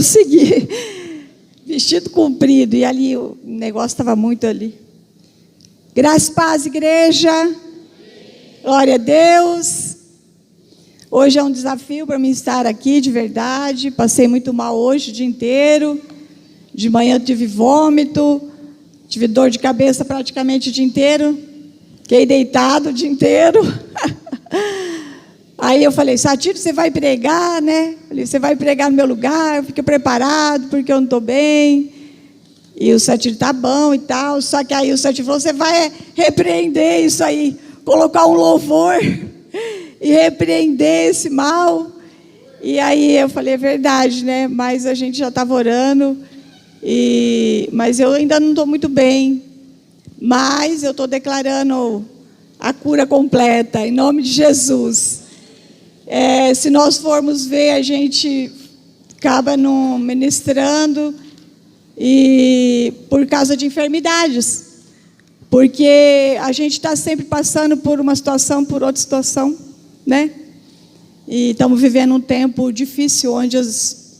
consegui. Vestido comprido, e ali o negócio estava muito ali. Graça e paz, igreja. Glória a Deus. Hoje é um desafio para mim estar aqui, de verdade. Passei muito mal hoje, o dia inteiro. De manhã tive vômito, tive dor de cabeça praticamente o dia inteiro. Fiquei deitado o dia inteiro. Aí eu falei, Satiro, você vai pregar, né? Falei, você vai pregar no meu lugar, fica preparado, porque eu não estou bem. E o Satiro tá bom e tal. Só que aí o Satiro falou, você vai repreender isso aí, colocar um louvor e repreender esse mal. E aí eu falei, é verdade, né? Mas a gente já estava orando, mas eu ainda não estou muito bem. Mas eu estou declarando a cura completa, em nome de Jesus. Se nós formos ver, a gente acaba não ministrando e por causa de enfermidades, porque a gente está sempre passando por uma situação, por outra situação, né? E estamos vivendo um tempo difícil, onde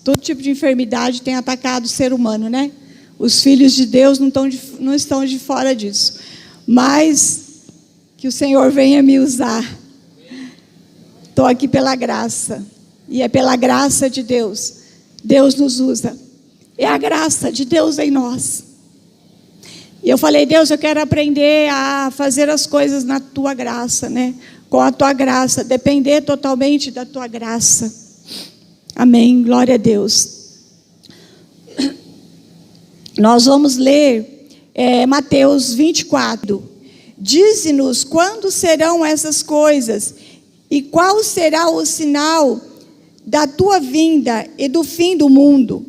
todo tipo de enfermidade tem atacado o ser humano, né? Os filhos de Deus não estão de fora disso, mas que o Senhor venha me usar. Estou aqui pela graça, e é pela graça de Deus. Deus nos usa, é a graça de Deus em nós. E eu falei, Deus, eu quero aprender a fazer as coisas na tua graça, né? Com a tua graça, depender totalmente da tua graça. Amém, glória a Deus. Nós vamos ler Mateus 24. Dize-nos quando serão essas coisas, e qual será o sinal da tua vinda e do fim do mundo?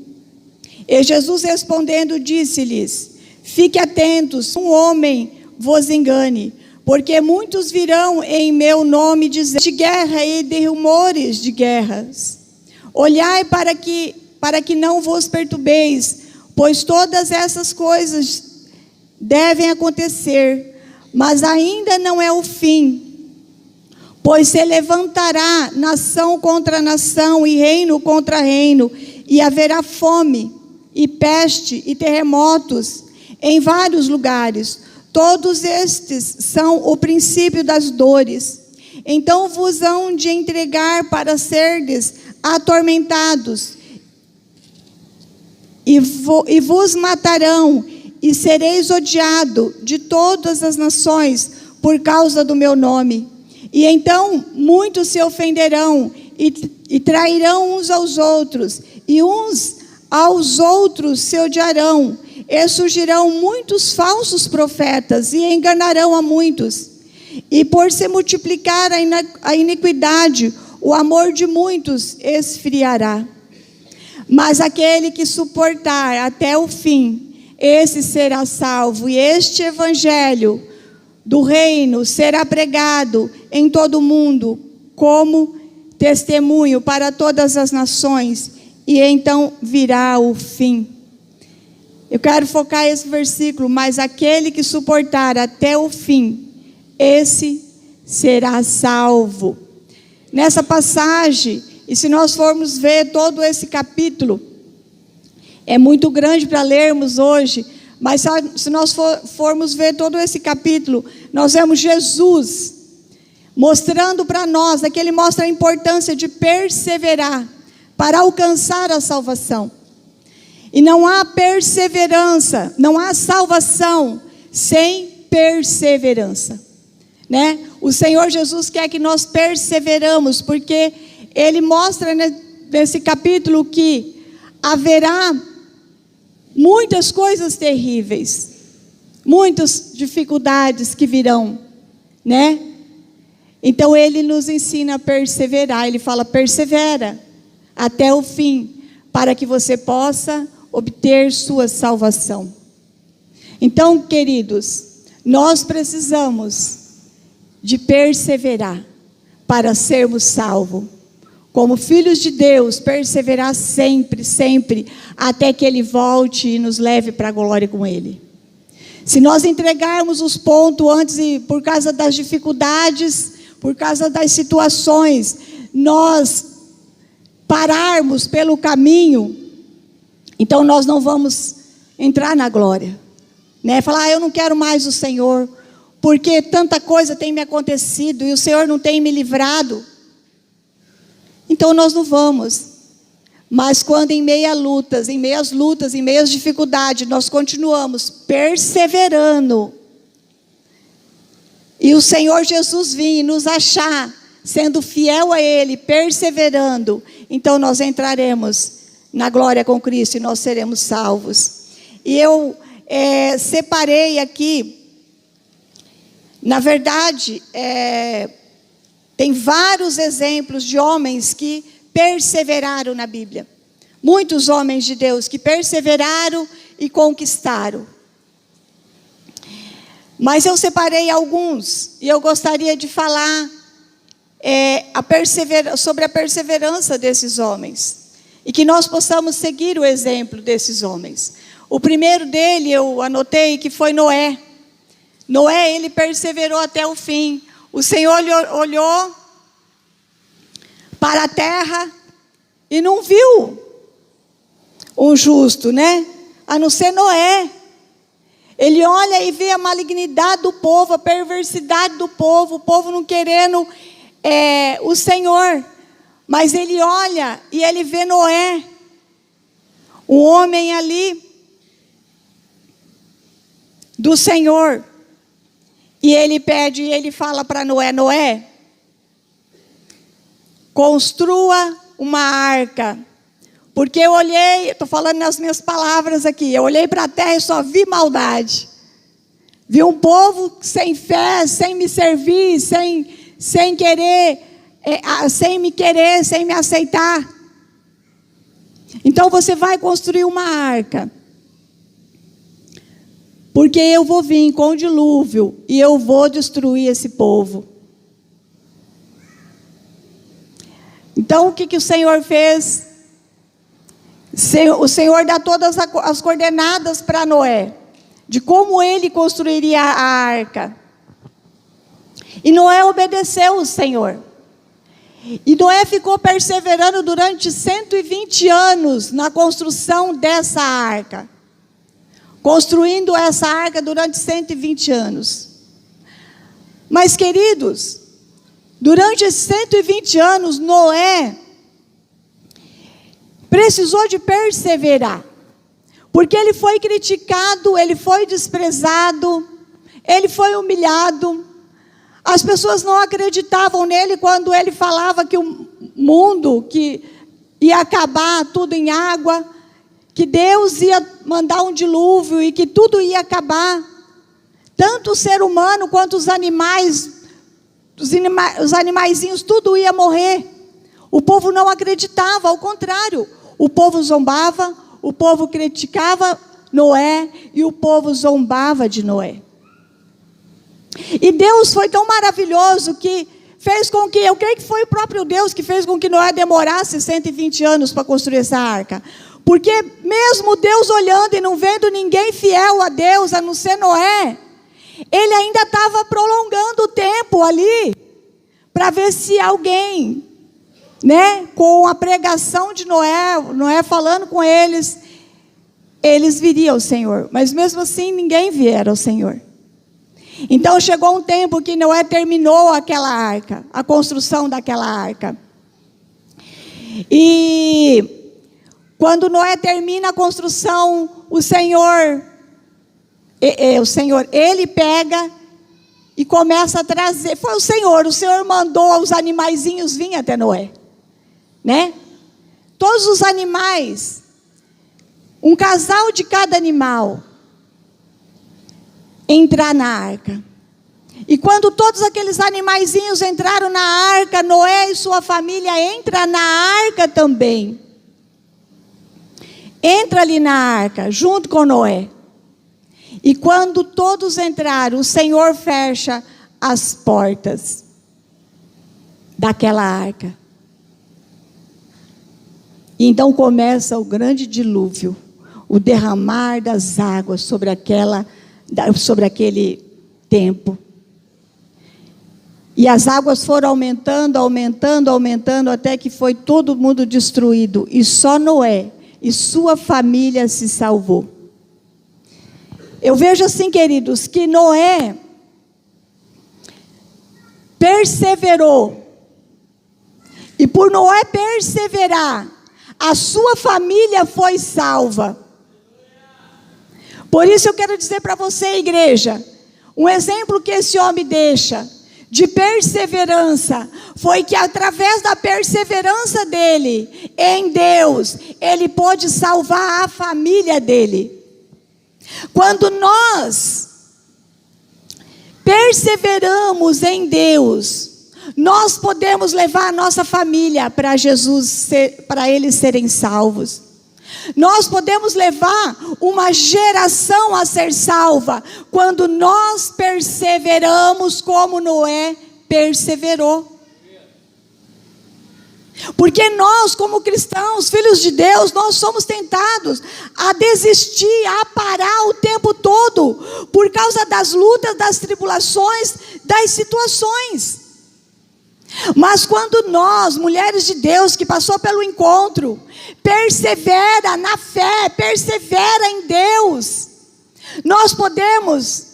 E Jesus respondendo disse-lhes, fique atentos, um homem vos engane, porque muitos virão em meu nome dizendo de guerra e de rumores de guerras. Olhai para que não vos perturbeis, pois todas essas coisas devem acontecer, mas ainda não é o fim. Pois se levantará nação contra nação e reino contra reino, e haverá fome, e peste, e terremotos em vários lugares. Todos estes são o princípio das dores. Então vos hão de entregar para serdes atormentados, e vos matarão, e sereis odiado de todas as nações por causa do meu nome. E então muitos se ofenderão e trairão uns aos outros, e uns aos outros se odiarão, e surgirão muitos falsos profetas, e enganarão a muitos. E por se multiplicar a iniquidade, o amor de muitos esfriará. Mas aquele que suportar até o fim, esse será salvo. E este evangelho do reino será pregado em todo o mundo como testemunho para todas as nações, e então virá o fim. Eu quero focar esse versículo, mas aquele que suportar até o fim, esse será salvo. Nessa passagem, e se nós formos ver todo esse capítulo, é muito grande para lermos hoje, mas se nós formos ver todo esse capítulo, nós vemos Jesus mostrando para nós, aqui ele mostra a importância de perseverar para alcançar a salvação. E não há perseverança, não há salvação sem perseverança, né? O Senhor Jesus quer que nós perseveramos, porque ele mostra nesse capítulo que haverá muitas coisas terríveis, muitas dificuldades que virão, né? Então ele nos ensina a perseverar. Ele fala, persevera até o fim, para que você possa obter sua salvação. Então, queridos, nós precisamos de perseverar para sermos salvos. Como filhos de Deus, perseverar sempre, sempre, até que Ele volte e nos leve para a glória com Ele. Se nós entregarmos os pontos antes, e por causa das dificuldades, por causa das situações, nós pararmos pelo caminho, Então nós não vamos entrar na glória, né? Falar, eu não quero mais o Senhor, porque tanta coisa tem me acontecido e o Senhor não tem me livrado. Então nós não vamos. Mas quando em meias lutas, em meias dificuldades, nós continuamos perseverando, e o Senhor Jesus vir e nos achar, sendo fiel a Ele, perseverando, então nós entraremos na glória com Cristo e nós seremos salvos. E eu separei aqui, na verdade, tem vários exemplos de homens que perseveraram na Bíblia. Muitos homens de Deus que perseveraram e conquistaram. Mas eu separei alguns, e eu gostaria de falar sobre a perseverança desses homens. E que nós possamos seguir o exemplo desses homens. O primeiro dele, eu anotei, que foi Noé. Noé, ele perseverou até o fim. O Senhor olhou para a terra e não viu um justo, né? A não ser Noé. Ele olha e vê a malignidade do povo, a perversidade do povo, o povo não querendo o Senhor. Mas ele olha e ele vê Noé, um homem ali do Senhor. E ele pede, e ele fala para Noé, Noé, construa uma arca. Porque eu olhei, estou falando nas minhas palavras aqui, eu olhei para a terra e só vi maldade. Vi um povo sem fé, sem me servir, sem querer, sem me querer, sem me aceitar. Então você vai construir uma arca. Porque eu vou vir com o dilúvio e eu vou destruir esse povo. Então o que o Senhor fez? O Senhor dá todas as coordenadas para Noé, de como ele construiria a arca. E Noé obedeceu o Senhor. E Noé ficou perseverando durante 120 anos na construção dessa arca. Construindo essa arca durante 120 anos. Mas, queridos, durante esses 120 anos, Noé precisou de perseverar. Porque ele foi criticado, ele foi desprezado, ele foi humilhado. As pessoas não acreditavam nele quando ele falava que o mundo, que ia acabar tudo em água, que Deus ia mandar um dilúvio e que tudo ia acabar. Tanto o ser humano quanto os animais, os animaizinhos, tudo ia morrer. O povo não acreditava, ao contrário. O povo zombava, o povo criticava Noé e o povo zombava de Noé. E Deus foi tão maravilhoso que fez com que, eu creio que foi o próprio Deus que fez com que Noé demorasse 120 anos para construir essa arca. Porque mesmo Deus olhando e não vendo ninguém fiel a Deus, a não ser Noé, ele ainda estava prolongando o tempo ali, para ver se alguém, né, com a pregação de Noé falando com eles viriam ao Senhor. Mas mesmo assim ninguém viera ao Senhor. Então chegou um tempo que Noé terminou aquela arca, a construção daquela arca. E quando Noé termina a construção, o Senhor, ele pega e começa a trazer. Foi o Senhor mandou os animaizinhos virem até Noé, né? Todos os animais, um casal de cada animal, entrar na arca. E quando todos aqueles animaizinhos entraram na arca, Noé e sua família entram na arca também. Entra ali na arca, junto com Noé. E quando todos entraram, o Senhor fecha as portas daquela arca. E então começa o grande dilúvio, o derramar das águas sobre aquele tempo. E as águas foram aumentando, até que foi todo mundo destruído. E só Noé e sua família se salvou. Eu vejo assim, queridos, que Noé perseverou. E por Noé perseverar, a sua família foi salva. Por isso eu quero dizer para você, igreja, um exemplo que esse homem deixa de perseverança, foi que através da perseverança dele em Deus, ele pôde salvar a família dele. Quando nós perseveramos em Deus, nós podemos levar a nossa família para Jesus, para eles serem salvos. Nós podemos levar uma geração a ser salva quando nós perseveramos como Noé perseverou. Porque nós, como cristãos, filhos de Deus, nós somos tentados a desistir, a parar o tempo todo, por causa das lutas, das tribulações, das situações. Mas quando nós, mulheres de Deus, que passou pelo encontro, persevera na fé, persevera em Deus, nós podemos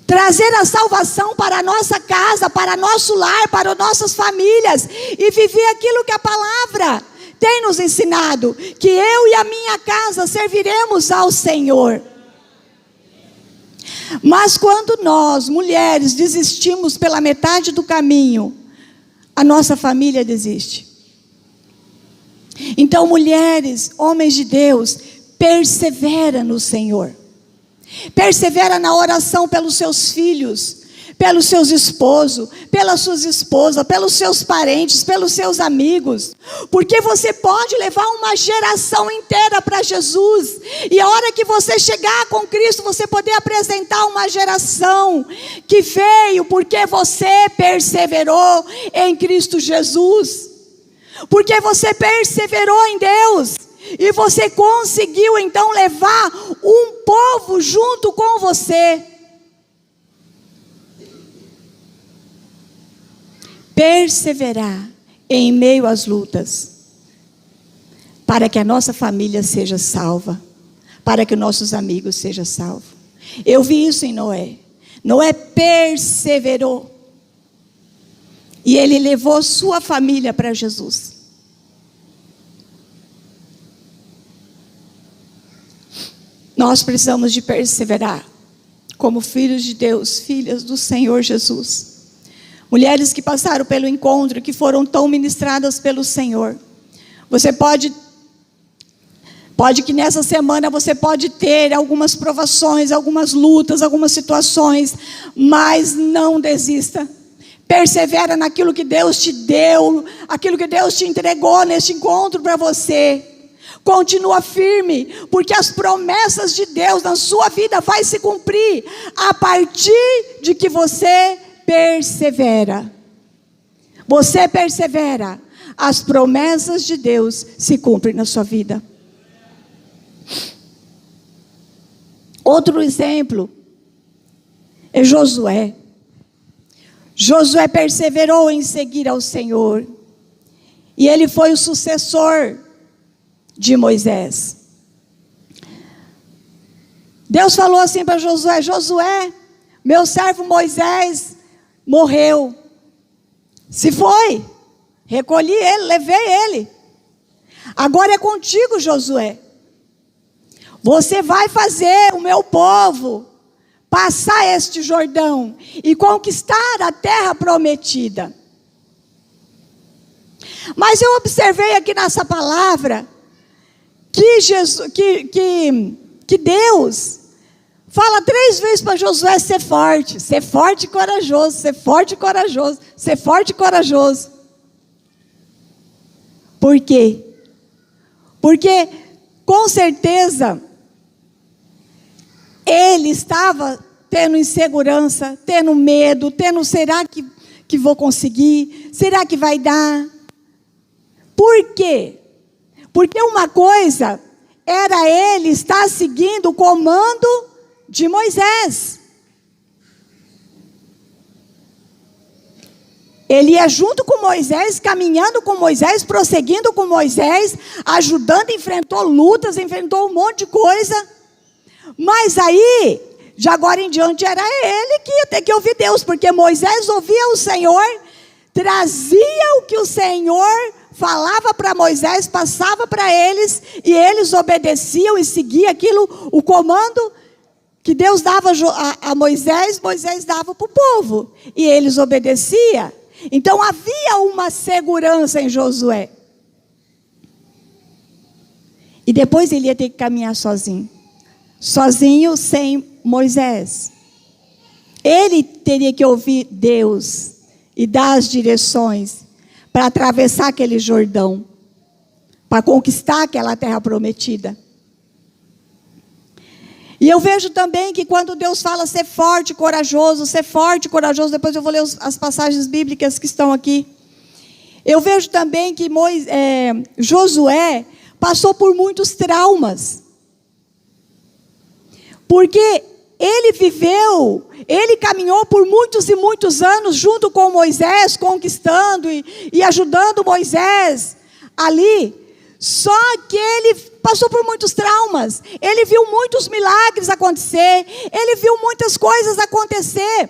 trazer a salvação para a nossa casa, para nosso lar, para nossas famílias, e viver aquilo que a palavra tem nos ensinado, que eu e a minha casa serviremos ao Senhor. Mas quando nós, mulheres, desistimos pela metade do caminho, a nossa família desiste. Então, mulheres, homens de Deus, persevera no Senhor. Persevera na oração pelos seus filhos, pelos seus esposos, pelas suas esposas, pelos seus parentes, pelos seus amigos. Porque você pode levar uma geração inteira para Jesus. E a hora que você chegar com Cristo, você poder apresentar uma geração que veio porque você perseverou em Cristo Jesus. Porque você perseverou em Deus. E você conseguiu então levar um povo junto com você. Perseverar em meio às lutas, para que a nossa família seja salva, para que nossos amigos sejam salvos. Eu vi isso em Noé. Noé perseverou. E ele levou sua família para Jesus. Nós precisamos de perseverar como filhos de Deus, filhas do Senhor Jesus. Mulheres que passaram pelo encontro, que foram tão ministradas pelo Senhor. Você pode que nessa semana você pode ter algumas provações, algumas lutas, algumas situações, mas não desista. Persevera naquilo que Deus te deu, aquilo que Deus te entregou neste encontro para você. Continua firme, porque as promessas de Deus na sua vida vai se cumprir a partir de que você persevera. Você persevera, as promessas de Deus se cumprem na sua vida. Outro exemplo é Josué. Josué perseverou em seguir ao Senhor, e ele foi o sucessor de Moisés. Deus falou assim para Josué: Josué, meu servo Moisés morreu. Se foi, recolhi ele, levei ele. Agora é contigo, Josué. Você vai fazer o meu povo passar este Jordão e conquistar a terra prometida. Mas eu observei aqui nessa palavra que Deus fala 3 vezes para Josué ser forte e corajoso, ser forte e corajoso, ser forte e corajoso. Por quê? Porque com certeza ele estava tendo insegurança, tendo medo, será que vou conseguir? Será que vai dar? Por quê? Porque uma coisa era ele estar seguindo o comando de Moisés. Ele ia junto com Moisés, caminhando com Moisés, prosseguindo com Moisés, ajudando, enfrentou lutas, enfrentou um monte de coisa. Mas aí, de agora em diante, era ele que ia ter que ouvir Deus, porque Moisés ouvia o Senhor, trazia o que o Senhor falava para Moisés, passava para eles, e eles obedeciam e seguiam aquilo, o comando que Deus dava a Moisés, Moisés dava para o povo, e eles obedeciam. Então havia uma segurança em Josué. E depois ele ia ter que caminhar sozinho. Sozinho, sem Moisés. Ele teria que ouvir Deus e dar as direções para atravessar aquele Jordão, para conquistar aquela terra prometida. E eu vejo também que quando Deus fala ser forte, corajoso, depois eu vou ler as passagens bíblicas que estão aqui. Eu vejo também que Josué passou por muitos traumas. Porque ele caminhou por muitos e muitos anos junto com Moisés, conquistando e ajudando Moisés ali. Só que ele passou por muitos traumas. Ele viu muitos milagres acontecer. Ele viu muitas coisas acontecer.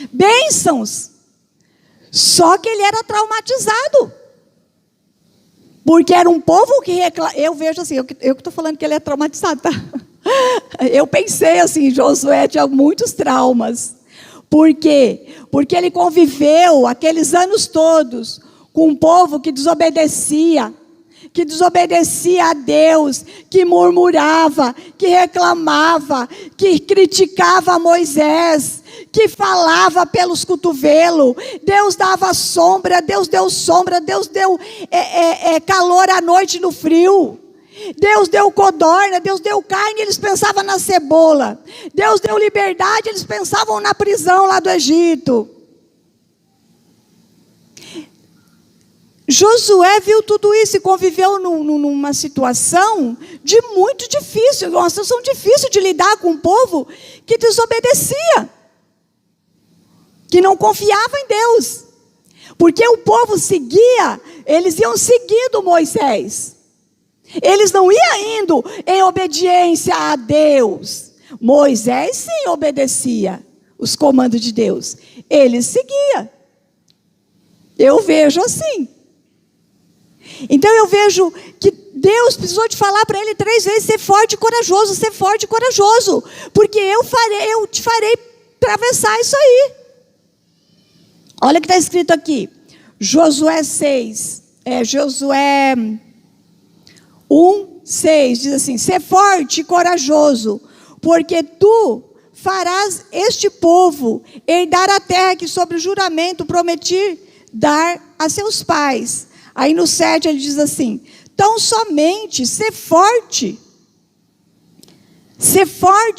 Bênçãos. Só que ele era traumatizado. Porque era um povo que reclamava. Eu vejo assim, eu que estou falando que ele é traumatizado, tá? Eu pensei assim, Josué tinha muitos traumas. Por quê? Porque ele conviveu aqueles anos todos com um povo que desobedecia a Deus, que murmurava, que reclamava, que criticava Moisés, que falava pelos cotovelos. Deus dava sombra, Deus deu calor à noite no frio. Deus deu codorna, Deus deu carne, eles pensavam na cebola. Deus deu liberdade, eles pensavam na prisão lá do Egito. Josué viu tudo isso e conviveu numa situação muito difícil, uma situação difícil de lidar com um povo que desobedecia, que não confiava em Deus. Porque o povo eles iam seguindo Moisés. Eles não iam indo em obediência a Deus. Moisés sim obedecia os comandos de Deus. Ele seguia. Eu vejo assim. Então eu vejo que Deus precisou de falar para ele 3 vezes: ser forte e corajoso, ser forte e corajoso. Porque eu te farei atravessar isso aí. Olha o que está escrito aqui. Josué 6. Josué 1:6 diz assim: ser forte e corajoso, porque tu farás este povo herdar a terra que sobre o juramento prometi dar a seus pais. Aí no 7 ele diz assim: tão somente ser forte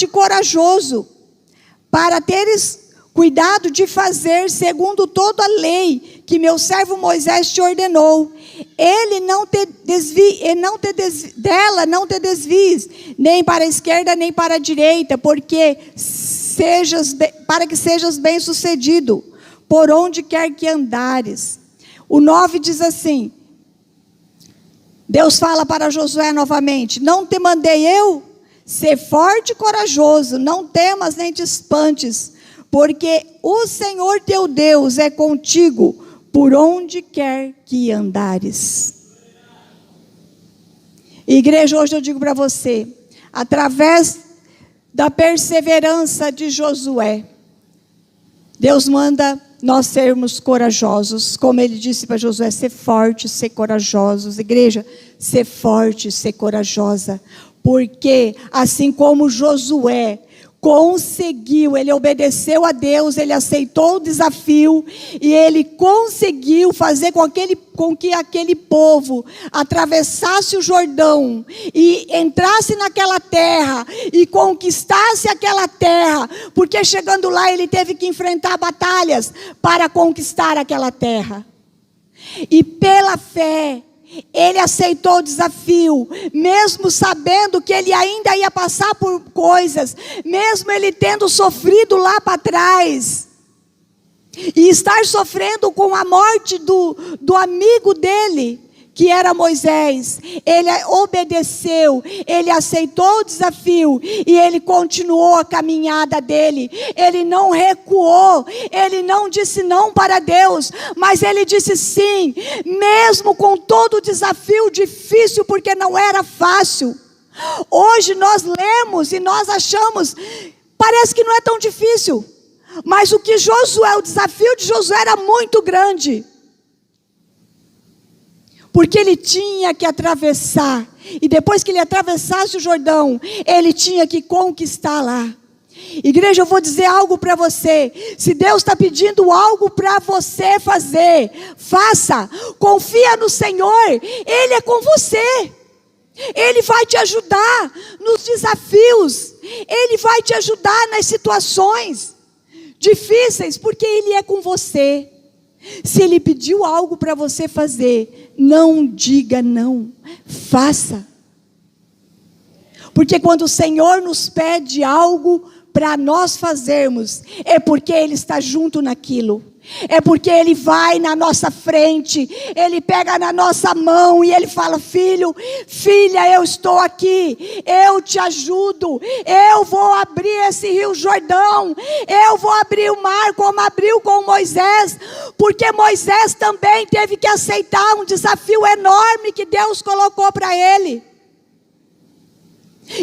e corajoso, para teres cuidado de fazer segundo toda a lei que meu servo Moisés te ordenou. Dela não te desvies, nem para a esquerda, nem para a direita, para que sejas bem-sucedido, por onde quer que andares. O 9 diz assim, Deus fala para Josué novamente: não te mandei eu? Ser forte e corajoso, não temas nem te espantes, porque o Senhor teu Deus é contigo, por onde quer que andares. Igreja, hoje eu digo para você, através da perseverança de Josué, Deus manda nós sermos corajosos, como ele disse para Josué: ser forte, ser corajosos. Igreja, ser forte, ser corajosa, porque assim como Josué conseguiu, ele obedeceu a Deus, ele aceitou o desafio e ele conseguiu fazer com que aquele povo atravessasse o Jordão e entrasse naquela terra e conquistasse aquela terra, porque chegando lá ele teve que enfrentar batalhas para conquistar aquela terra. E pela fé ele aceitou o desafio, mesmo sabendo que ele ainda ia passar por coisas, mesmo ele tendo sofrido lá para trás. E estar sofrendo com a morte do amigo dele, que era Moisés. Ele obedeceu, ele aceitou o desafio e ele continuou a caminhada dele. Ele não recuou, ele não disse não para Deus, mas ele disse sim, mesmo com todo o desafio difícil, porque não era fácil. Hoje nós lemos e nós achamos, parece que não é tão difícil, mas o desafio de Josué era muito grande. Porque ele tinha que atravessar, e depois que ele atravessasse o Jordão, ele tinha que conquistar lá. Igreja, eu vou dizer algo para você. Se Deus está pedindo algo para você fazer, faça. Confia no Senhor, Ele é com você. Ele vai te ajudar nos desafios, Ele vai te ajudar nas situações difíceis, porque Ele é com você. Se Ele pediu algo para você fazer, não diga não, faça. Porque quando o Senhor nos pede algo para nós fazermos, é porque Ele está junto naquilo. É porque Ele vai na nossa frente, Ele pega na nossa mão e Ele fala: filho, filha, eu estou aqui, eu te ajudo, eu vou abrir esse rio Jordão, eu vou abrir o mar como abriu com Moisés, porque Moisés também teve que aceitar um desafio enorme que Deus colocou para ele.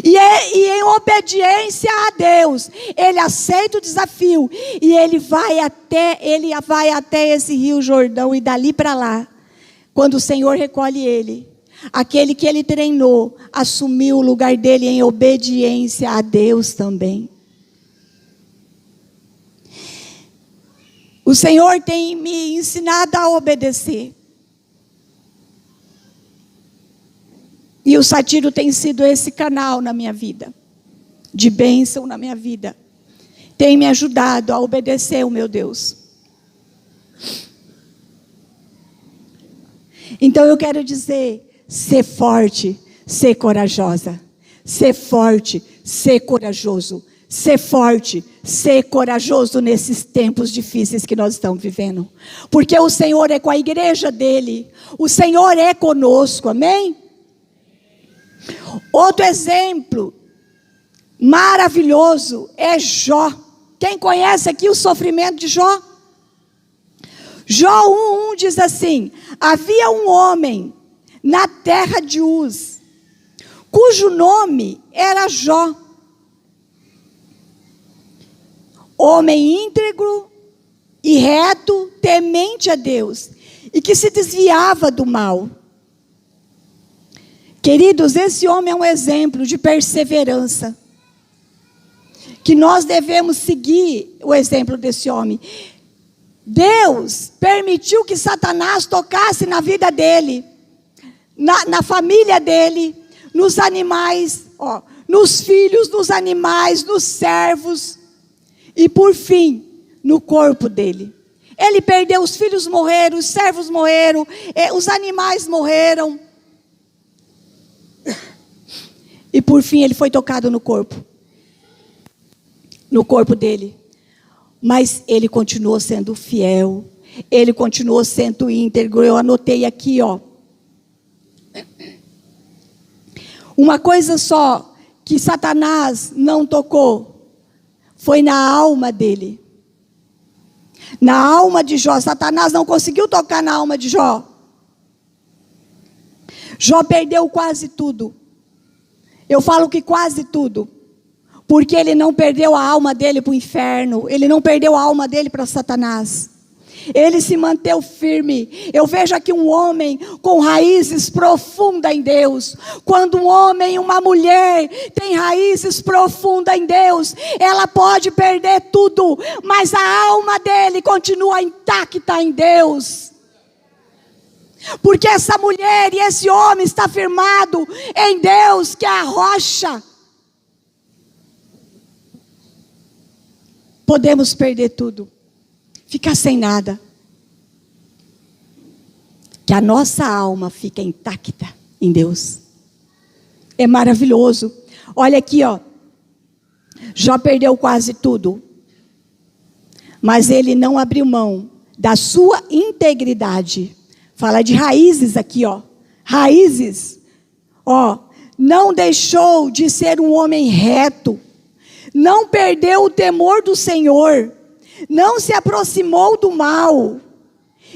E em obediência a Deus, ele aceita o desafio e ele vai até esse rio Jordão, e dali para lá, quando o Senhor recolhe ele, aquele que ele treinou assumiu o lugar dele em obediência a Deus também. O Senhor tem me ensinado a obedecer. E o Sátiro tem sido esse canal na minha vida, de bênção na minha vida. Tem me ajudado a obedecer o meu Deus. Então eu quero dizer, ser forte, ser corajosa. Ser forte, ser corajoso. Ser forte, ser corajoso nesses tempos difíceis que nós estamos vivendo. Porque o Senhor é com a igreja dele. O Senhor é conosco, amém? Outro exemplo maravilhoso é Jó. Quem conhece aqui o sofrimento de Jó? Jó 1:1 diz assim: havia um homem na terra de Uz, cujo nome era Jó, homem íntegro e reto, temente a Deus, e que se desviava do mal. Queridos, esse homem é um exemplo de perseverança, que nós devemos seguir o exemplo desse homem. Deus permitiu que Satanás tocasse na vida dele, na família dele, nos animais, nos filhos, nos animais, nos servos, e por fim, no corpo dele. Ele perdeu, os filhos morreram, os servos morreram, os animais morreram. E por fim ele foi tocado no corpo dele. Mas ele continuou sendo fiel, ele continuou sendo íntegro. Eu anotei aqui, uma coisa só que Satanás não tocou, foi na alma dele. Na alma de Jó. Satanás não conseguiu tocar na alma de Jó. Jó perdeu quase tudo. Eu falo que quase tudo, porque ele não perdeu a alma dele para o inferno, ele não perdeu a alma dele para Satanás, ele se manteve firme. Eu vejo aqui um homem com raízes profundas em Deus. Quando um homem e uma mulher tem raízes profundas em Deus, ela pode perder tudo, mas a alma dele continua intacta em Deus. Porque essa mulher e esse homem está firmado em Deus, que é a rocha. Podemos perder tudo, ficar sem nada, que a nossa alma fica intacta em Deus. É maravilhoso. Olha aqui, Jó perdeu quase tudo, Mas ele não abriu mão da sua integridade. Fala de raízes aqui, ó. Raízes. Ó, não deixou de ser um homem reto. Não perdeu o temor do Senhor. Não se aproximou do mal.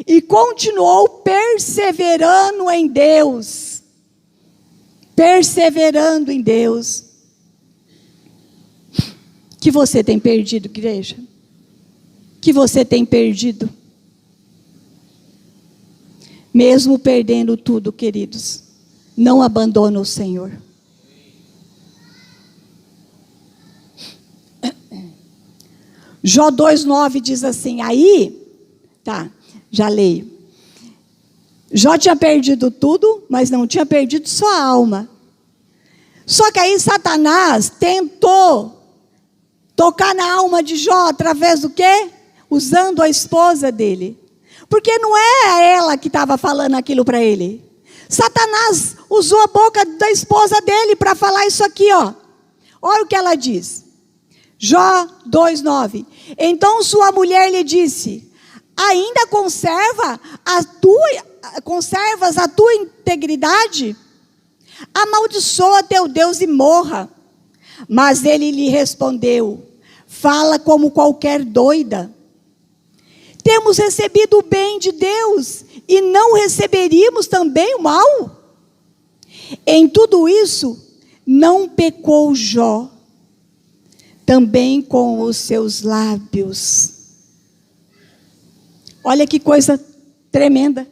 E continuou perseverando em Deus. Perseverando em Deus. Que você tem perdido, igreja? Que você tem perdido? Mesmo perdendo tudo, queridos, não abandona o Senhor. Jó 2:9 diz assim, já leio. Jó tinha perdido tudo, mas não tinha perdido sua alma. Só que aí Satanás tentou tocar na alma de Jó através do quê? Usando a esposa dele. Porque não é ela que estava falando aquilo para ele. Satanás usou a boca da esposa dele para falar isso aqui, ó. Olha o que ela diz. Jó 2:9. Então sua mulher lhe disse: ainda conservas a tua integridade? Amaldiçoa teu Deus e morra. Mas ele lhe respondeu: fala como qualquer doida. Temos recebido o bem de Deus e não receberíamos também o mal? Em tudo isso, não pecou Jó, também com os seus lábios. Olha que coisa tremenda.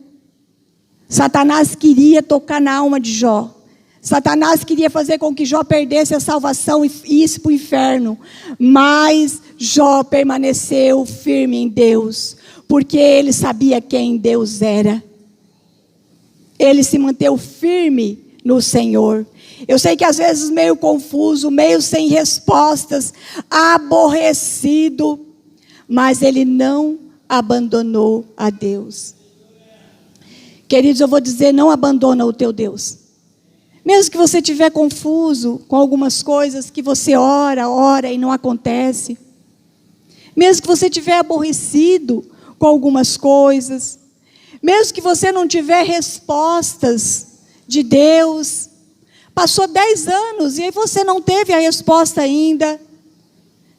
Satanás queria tocar na alma de Jó. Satanás queria fazer com que Jó perdesse a salvação e isse para o inferno. Mas Jó permaneceu firme em Deus, porque ele sabia quem Deus era. Ele se manteve firme no Senhor. Eu sei que às vezes meio confuso, meio sem respostas, aborrecido, mas ele não abandonou a Deus. Queridos, eu vou dizer, não abandona o teu Deus. Mesmo que você estiver confuso com algumas coisas que você ora e não acontece. Mesmo que você estiver aborrecido com algumas coisas. Mesmo que você não tiver respostas de Deus. Passou 10 anos e aí você não teve a resposta ainda.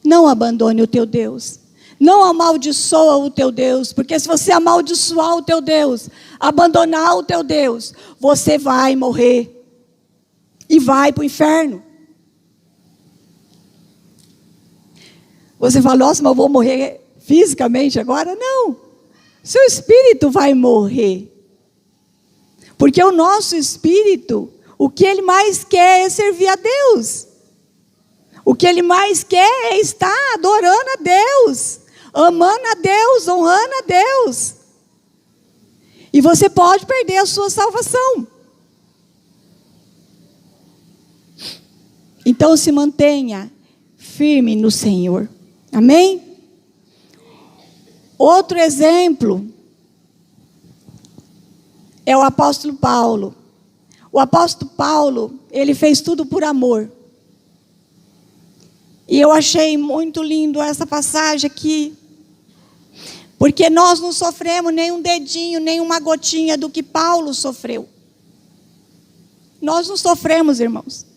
Não abandone o teu Deus. Não amaldiçoa o teu Deus. Porque se você amaldiçoar o teu Deus, abandonar o teu Deus, você vai morrer. E vai para o inferno. Você fala, nossa, mas eu vou morrer fisicamente agora? Não. Seu espírito vai morrer. Porque o nosso espírito, o que ele mais quer é servir a Deus. O que ele mais quer é estar adorando a Deus, amando a Deus, honrando a Deus. E você pode perder a sua salvação. Então se mantenha firme no Senhor. Amém? Outro exemplo é o apóstolo Paulo. O apóstolo Paulo, ele fez tudo por amor. E eu achei muito lindo essa passagem aqui. Porque nós não sofremos nem um dedinho, nem uma gotinha do que Paulo sofreu. Nós não sofremos, irmãos.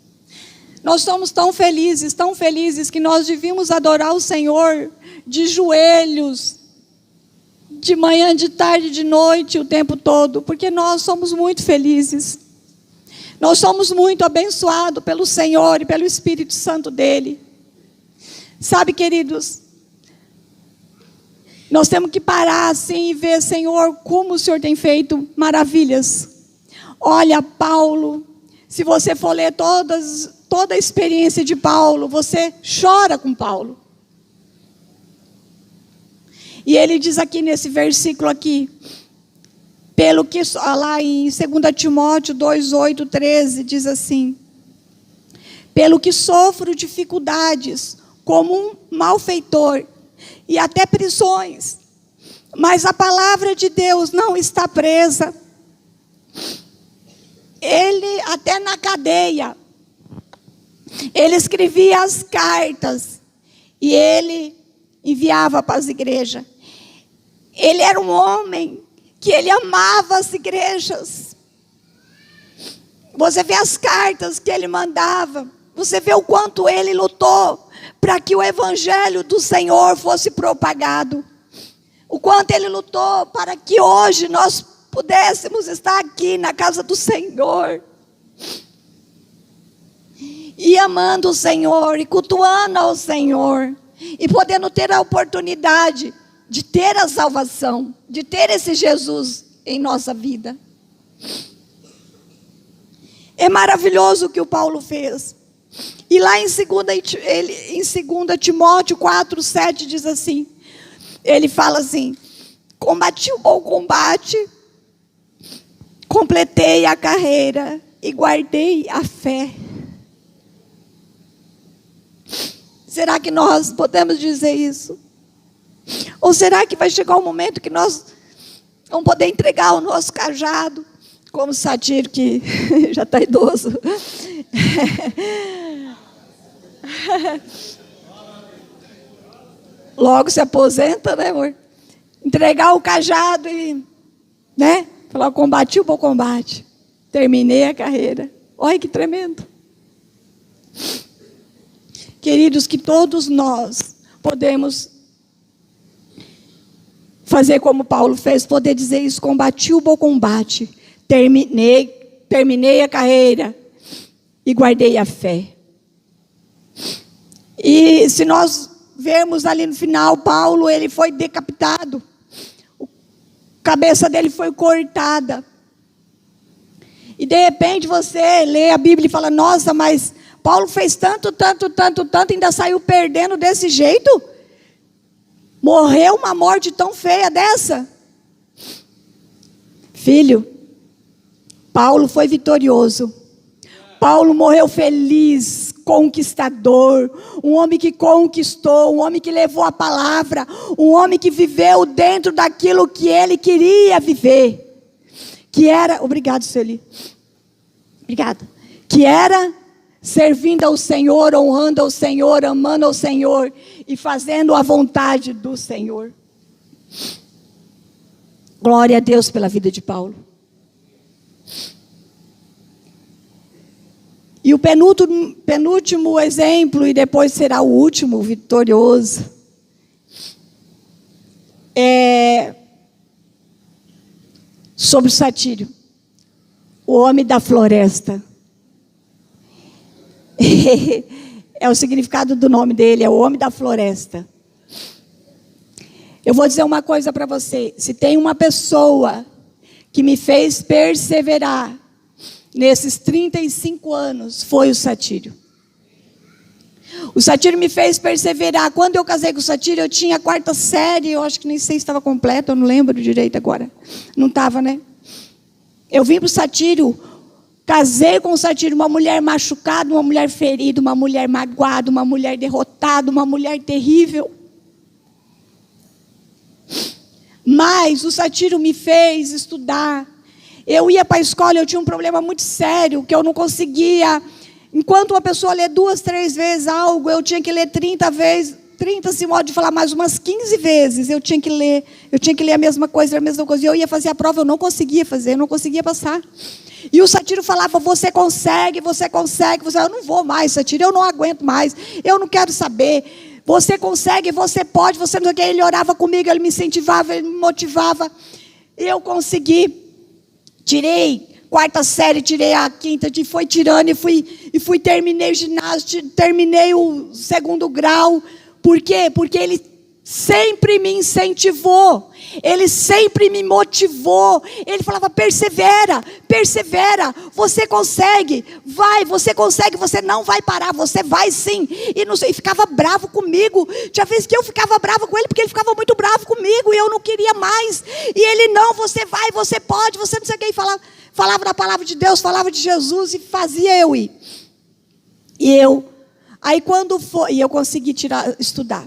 Nós somos tão felizes que nós devíamos adorar o Senhor de joelhos, de manhã, de tarde, de noite, o tempo todo, porque nós somos muito felizes. Nós somos muito abençoados pelo Senhor e pelo Espírito Santo dele. Sabe, queridos, nós temos que parar assim e ver, Senhor, como o Senhor tem feito maravilhas. Olha, Paulo, se você for ler toda a experiência de Paulo, você chora com Paulo. E ele diz aqui nesse versículo aqui, pelo que, lá em 2 Timóteo 2:8, 13, diz assim: pelo que sofro dificuldades, como um malfeitor, e até prisões, mas a palavra de Deus não está presa. Ele, até na cadeia, ele escrevia as cartas, e ele enviava para as igrejas. Ele era um homem que ele amava as igrejas. Você vê as cartas que ele mandava. Você vê o quanto ele lutou para que o evangelho do Senhor fosse propagado. O quanto ele lutou para que hoje nós pudéssemos estar aqui na casa do Senhor. E amando o Senhor, e cultuando ao Senhor. E podendo ter a oportunidade de ter a salvação, de ter esse Jesus em nossa vida. É maravilhoso o que o Paulo fez. E lá em 2 Timóteo 4:7 diz assim, ele fala assim, combati o bom combate, completei a carreira e guardei a fé. Será que nós podemos dizer isso? Ou será que vai chegar um momento que nós vamos poder entregar o nosso cajado, como o Satiro, que já está idoso. Logo se aposenta, né, amor? Entregar o cajado e, né? Falar, combati o bom combate. Terminei a carreira. Olha que tremendo. Queridos, que todos nós podemos fazer como Paulo fez, poder dizer isso, combati o bom combate, terminei a carreira e guardei a fé. E se nós vermos ali no final, Paulo, ele foi decapitado, a cabeça dele foi cortada. E de repente você lê a Bíblia e fala, nossa, mas Paulo fez tanto, ainda saiu perdendo desse jeito? Morreu uma morte tão feia dessa? Filho, Paulo foi vitorioso. Paulo morreu feliz, conquistador, um homem que conquistou, um homem que levou a palavra, um homem que viveu dentro daquilo que ele queria viver. Que era, obrigado, Celi. Obrigada. Que era servindo ao Senhor, honrando ao Senhor, amando ao Senhor e fazendo a vontade do Senhor. Glória a Deus pela vida de Paulo. E o penúltimo exemplo, e depois será o último vitorioso, é sobre o Satírio, o homem da floresta. É o significado do nome dele, é o homem da floresta. Eu vou dizer uma coisa para você, se tem uma pessoa que me fez perseverar nesses 35 anos, foi o Satírio. O Satírio me fez perseverar. Quando eu casei com o Satírio, eu tinha a 4ª série, eu acho que nem sei se estava completa, eu não lembro direito agora. Não estava, né? Eu vim para o Satírio, casei com o Satírio, uma mulher machucada, uma mulher ferida, uma mulher magoada, uma mulher derrotada, uma mulher terrível. Mas o Satírio me fez estudar. Eu ia para a escola, eu tinha um problema muito sério, que eu não conseguia. Enquanto uma pessoa lê 2, 3 vezes algo, eu tinha que ler 30 vezes, 30 se modo de falar mais umas 15 vezes. Eu tinha que ler a mesma coisa, E eu ia fazer a prova, eu não conseguia fazer, eu não conseguia passar. E o Satírio falava, você consegue, eu não vou mais, Satírio, eu não aguento mais, eu não quero saber. Você consegue, você pode, você não sei o que. Ele orava comigo, ele me incentivava, ele me motivava. Eu consegui. Tirei 4ª série, tirei a 5ª, e foi tirando, terminei o ginásio, terminei o 2º grau. Por quê? Porque ele sempre me incentivou, ele sempre me motivou. Ele falava, persevera, você consegue, vai, você consegue, você não vai parar, você vai sim. E ficava bravo comigo. Tinha vezes que eu ficava brava com ele, porque ele ficava muito bravo comigo, e eu não queria mais. E ele, não, você vai, você pode, você não sei o que. E falava da palavra de Deus, falava de Jesus, e fazia eu ir. Aí quando foi, e eu consegui estudar.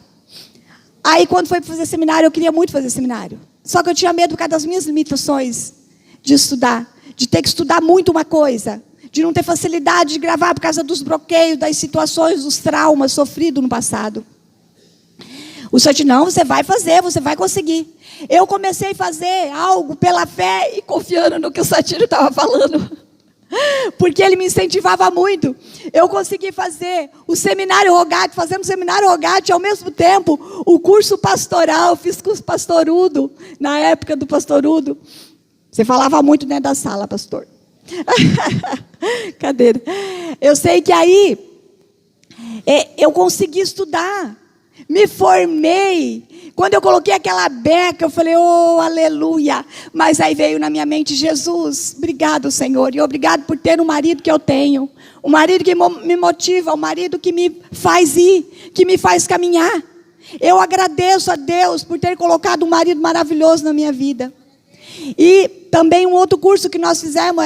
Aí quando foi para fazer seminário, eu queria muito fazer seminário. Só que eu tinha medo por causa das minhas limitações de estudar. De ter que estudar muito uma coisa. De não ter facilidade de gravar por causa dos bloqueios, das situações, dos traumas sofridos no passado. O Satiro, não, você vai fazer, você vai conseguir. Eu comecei a fazer algo pela fé e confiando no que o Satiro estava falando. Porque ele me incentivava muito. Eu consegui fazer o seminário Rogate, fazendo o seminário Rogate, ao mesmo tempo, o curso pastoral, fiz com o pastor Udo, na época do pastor Udo. Você falava muito dentro da sala, pastor. Cadeira. Eu sei que aí, eu consegui estudar, me formei. Quando eu coloquei aquela beca, eu falei, oh, aleluia. Mas aí veio na minha mente, Jesus, obrigado, Senhor. E obrigado por ter um marido que eu tenho. Um marido que me motiva, um marido que me faz ir, que me faz caminhar. Eu agradeço a Deus por ter colocado um marido maravilhoso na minha vida. E também um outro curso que nós fizemos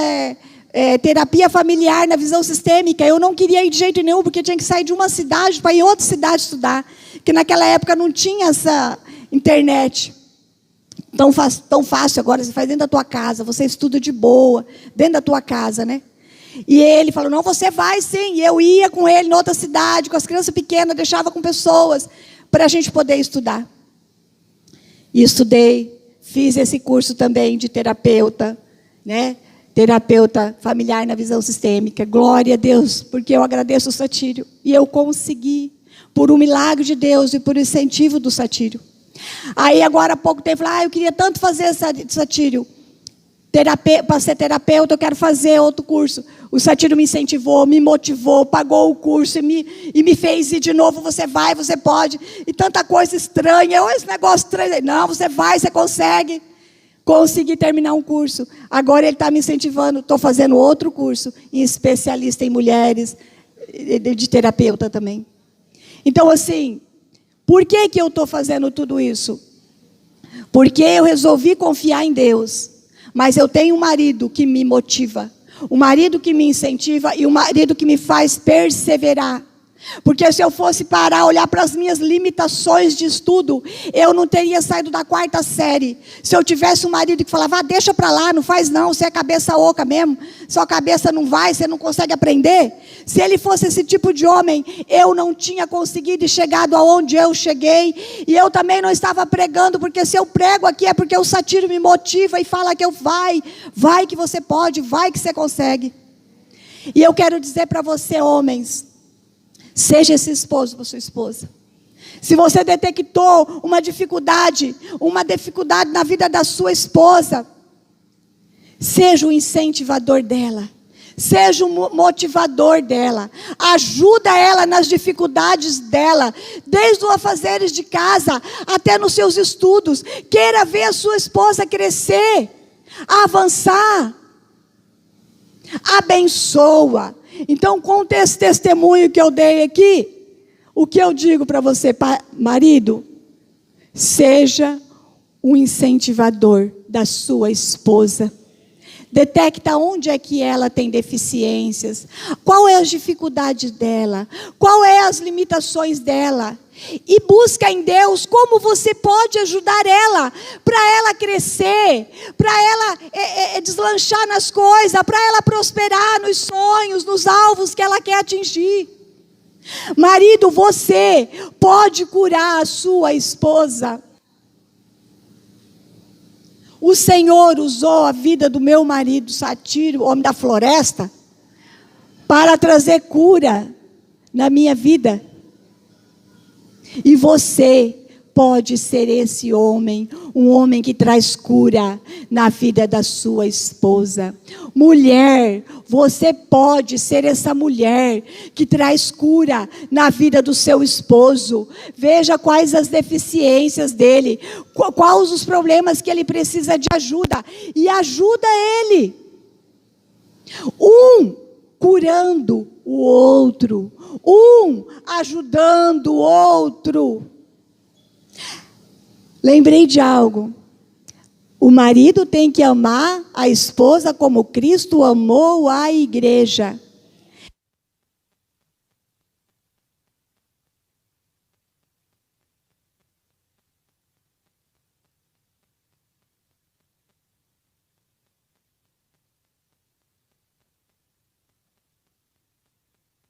terapia familiar na visão sistêmica. Eu não queria ir de jeito nenhum, porque tinha que sair de uma cidade para ir em outra cidade estudar. Que naquela época não tinha essa internet tão fácil. Agora você faz dentro da tua casa, você estuda de boa, dentro da tua casa, né? E ele falou, não, você vai sim. E eu ia com ele em outra cidade, com as crianças pequenas, deixava com pessoas, para a gente poder estudar. E estudei, fiz esse curso também de terapeuta, né? Terapeuta familiar na visão sistêmica. Glória a Deus, porque eu agradeço o Satírio. E eu consegui, por um milagre de Deus e por incentivo do Satírio. Aí agora há pouco tempo, eu queria tanto fazer Satírio. Para ser terapeuta, eu quero fazer outro curso. O Satírio me incentivou, me motivou, pagou o curso e me fez ir de novo. Você vai, você pode. E tanta coisa estranha. Esse negócio estranho. Não, você vai, você consegue. Consegui terminar um curso. Agora ele está me incentivando. Estou fazendo outro curso, em especialista em mulheres, de terapeuta também. Então, assim, por que eu estou fazendo tudo isso? Porque eu resolvi confiar em Deus. Mas eu tenho um marido que me motiva, um marido que me incentiva e um marido que me faz perseverar. Porque se eu fosse parar, olhar para as minhas limitações de estudo, eu não teria saído da 4ª série. Se eu tivesse um marido que falava, deixa para lá, não faz não, você é cabeça oca mesmo, sua cabeça não vai, você não consegue aprender. Se ele fosse esse tipo de homem, eu não tinha conseguido e chegado aonde eu cheguei. E eu também não estava pregando, porque se eu prego aqui é porque o Satírio me motiva e fala que vai que você pode, vai que você consegue. E eu quero dizer para você, homens, seja esse esposo para sua esposa. Se você detectou uma dificuldade na vida da sua esposa, seja o incentivador dela, seja o motivador dela, ajuda ela nas dificuldades dela, desde os afazeres de casa até nos seus estudos. Queira ver a sua esposa crescer, avançar, abençoa. Então, com esse testemunho que eu dei aqui, o que eu digo para você, marido, seja um incentivador da sua esposa. Detecta onde é que ela tem deficiências, qual é as dificuldades dela, qual é as limitações dela. E busca em Deus como você pode ajudar ela, para ela crescer, para ela deslanchar nas coisas, para ela prosperar nos sonhos, nos alvos que ela quer atingir. Marido, você pode curar a sua esposa. O Senhor usou a vida do meu marido Satírio, homem da floresta, para trazer cura na minha vida. E você pode ser esse homem, um homem que traz cura na vida da sua esposa. Mulher, você pode ser essa mulher que traz cura na vida do seu esposo. Veja quais as deficiências dele, quais os problemas que ele precisa de ajuda, e ajuda ele. Um curando o outro, um ajudando o outro. Lembrei de algo. O marido tem que amar a esposa como Cristo amou a igreja.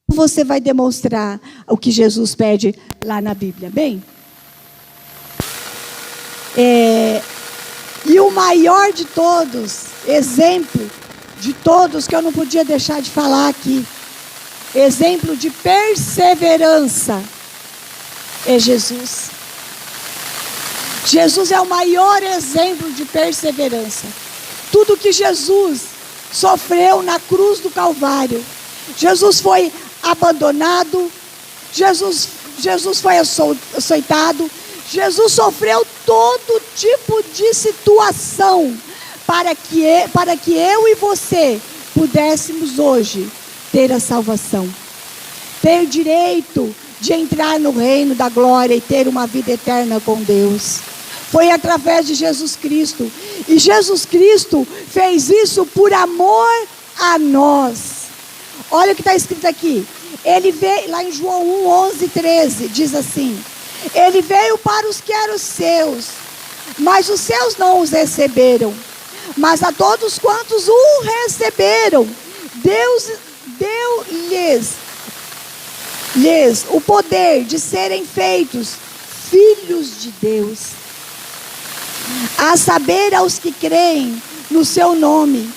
Você vai demonstrar o que Jesus pede lá na Bíblia, bem? E o maior de todos, exemplo de todos que eu não podia deixar de falar aqui, exemplo de perseverança, é Jesus. Jesus é o maior exemplo de perseverança. Tudo que Jesus sofreu na cruz do Calvário, Jesus foi abandonado, Jesus foi açoitado, Jesus sofreu todo tipo de situação para que eu e você pudéssemos hoje ter a salvação, ter direito de entrar no reino da glória e ter uma vida eterna com Deus. Foi através de Jesus Cristo. E Jesus Cristo fez isso por amor a nós. Olha o que está escrito aqui. Ele veio, lá em João 1, 11, 13, diz assim: Ele veio para os que eram seus, mas os seus não os receberam. Mas a todos quantos o receberam, Deus deu-lhes o poder de serem feitos filhos de Deus, a saber, aos que creem no seu nome,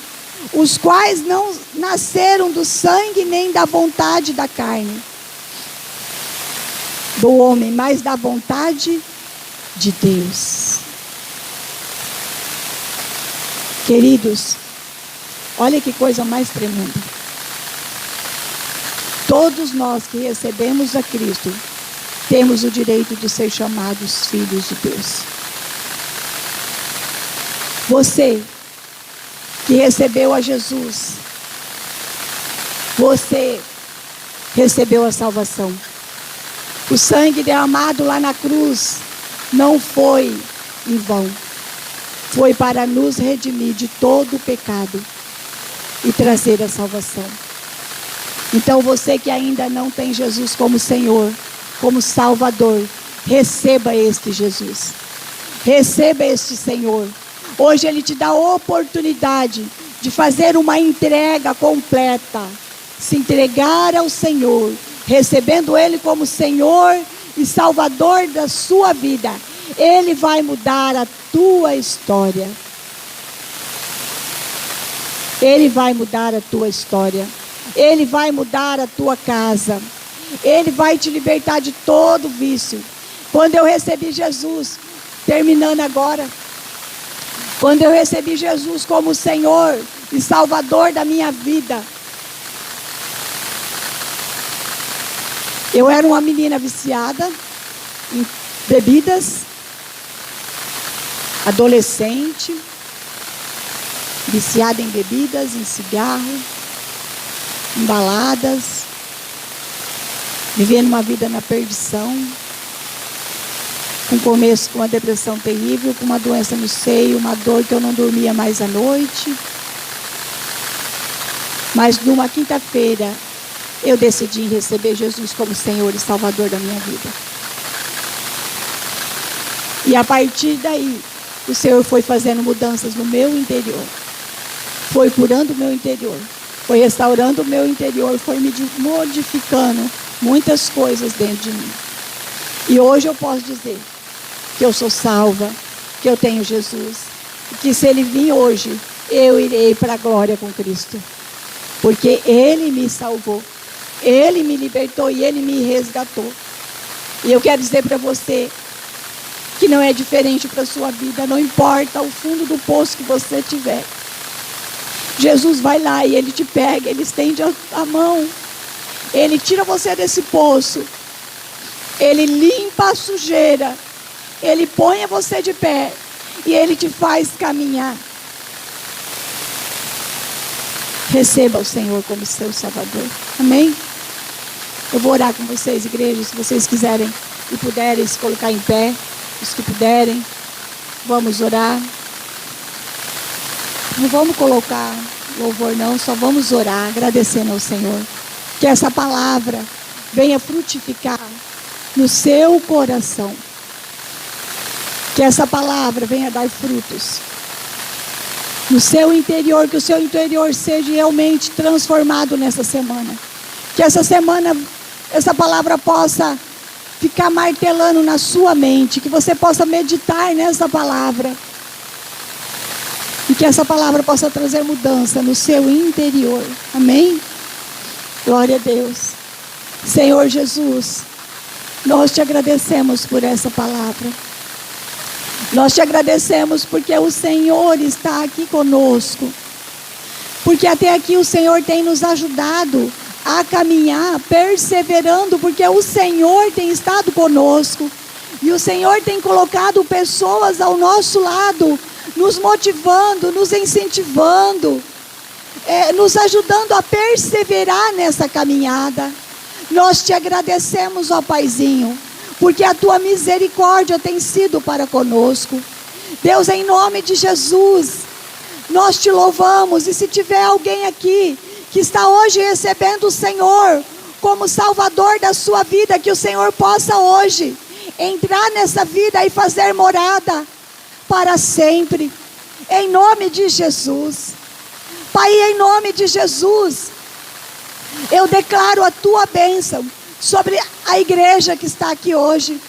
os quais não nasceram do sangue nem da vontade da carne do homem, mas da vontade de Deus. Queridos, olha que coisa mais tremenda. Todos nós que recebemos a Cristo temos o direito de ser chamados filhos de Deus. Você que recebeu a Jesus, você recebeu a salvação. O sangue derramado lá na cruz não foi em vão. Foi para nos redimir de todo o pecado e trazer a salvação. Então você que ainda não tem Jesus como Senhor, como Salvador, receba este Jesus. Receba este Senhor. Hoje Ele te dá a oportunidade de fazer uma entrega completa. Se entregar ao Senhor, recebendo Ele como Senhor e Salvador da sua vida. Ele vai mudar a tua história. Ele vai mudar a tua história. Ele vai mudar a tua casa. Ele vai te libertar de todo vício. Quando eu recebi Jesus, terminando agora, quando eu recebi Jesus como Senhor e Salvador da minha vida, eu era uma menina viciada em bebidas, adolescente, viciada em bebidas, em cigarro, em baladas, vivendo uma vida na perdição, com começo com uma depressão terrível, com uma doença no seio, uma dor que eu não dormia mais à noite. Mas numa quinta-feira eu decidi receber Jesus como Senhor e Salvador da minha vida. E a partir daí, o Senhor foi fazendo mudanças no meu interior. Foi curando o meu interior. Foi restaurando o meu interior. Foi me modificando muitas coisas dentro de mim. E hoje eu posso dizer que eu sou salva, que eu tenho Jesus. E que se Ele vir hoje, eu irei para a glória com Cristo. Porque Ele me salvou. Ele me libertou e Ele me resgatou. E eu quero dizer para você que não é diferente para a sua vida. Não importa o fundo do poço que você tiver. Jesus vai lá e Ele te pega. Ele estende a mão. Ele tira você desse poço. Ele limpa a sujeira. Ele põe você de pé. E Ele te faz caminhar. Receba o Senhor como seu Salvador. Amém? Eu vou orar com vocês, igreja, se vocês quiserem e puderem se colocar em pé. Os que puderem, vamos orar. Não vamos colocar louvor não, só vamos orar, agradecendo ao Senhor. Que essa palavra venha frutificar no seu coração. Que essa palavra venha dar frutos no seu interior, que o seu interior seja realmente transformado nessa semana. Que essa semana, essa palavra possa ficar martelando na sua mente, que você possa meditar nessa palavra. E que essa palavra possa trazer mudança no seu interior. Amém? Glória a Deus. Senhor Jesus, nós te agradecemos por essa palavra. Nós te agradecemos porque o Senhor está aqui conosco. Porque até aqui o Senhor tem nos ajudado a caminhar, perseverando, porque o Senhor tem estado conosco. E o Senhor tem colocado pessoas ao nosso lado, nos motivando, nos incentivando, nos ajudando a perseverar nessa caminhada. Nós te agradecemos, ó Paizinho, porque a tua misericórdia tem sido para conosco. Deus, em nome de Jesus, nós te louvamos. E se tiver alguém aqui que está hoje recebendo o Senhor como Salvador da sua vida, que o Senhor possa hoje entrar nessa vida e fazer morada para sempre, em nome de Jesus. Pai, em nome de Jesus, eu declaro a tua bênção sobre a igreja que está aqui hoje.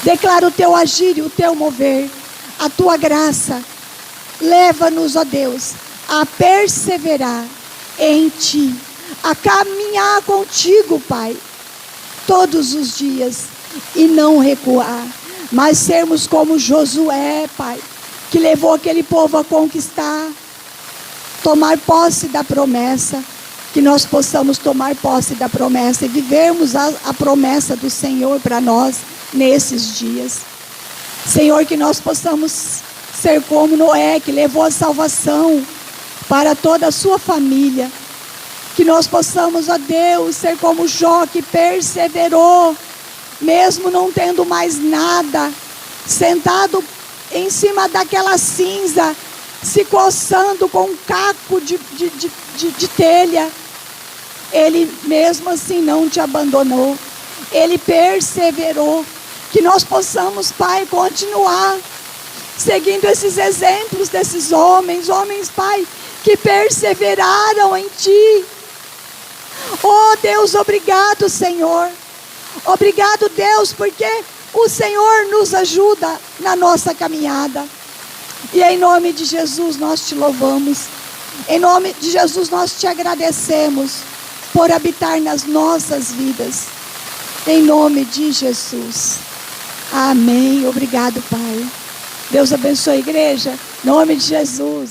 Declaro o teu agir e o teu mover, a tua graça. Leva-nos, ó Deus, a perseverar em ti, a caminhar contigo, Pai, todos os dias, e não recuar, mas sermos como Josué, Pai, que levou aquele povo a conquistar, tomar posse da promessa. Que nós possamos tomar posse da promessa e vivermos a promessa do Senhor para nós nesses dias. Senhor, que nós possamos ser como Noé, que levou a salvação para toda a sua família. Que nós possamos, ó Deus, ser como Jó, que perseverou, mesmo não tendo mais nada, sentado em cima daquela cinza, se coçando com um caco de telha. Ele mesmo assim não te abandonou. Ele perseverou. Que nós possamos, Pai, continuar seguindo esses exemplos desses homens, Pai, que perseveraram em ti. Oh Deus, obrigado, Senhor. Obrigado, Deus, porque o Senhor nos ajuda na nossa caminhada. E em nome de Jesus nós te louvamos. Em nome de Jesus nós te agradecemos por habitar nas nossas vidas. Em nome de Jesus. Amém. Obrigado, Pai. Deus abençoe a igreja. Em nome de Jesus.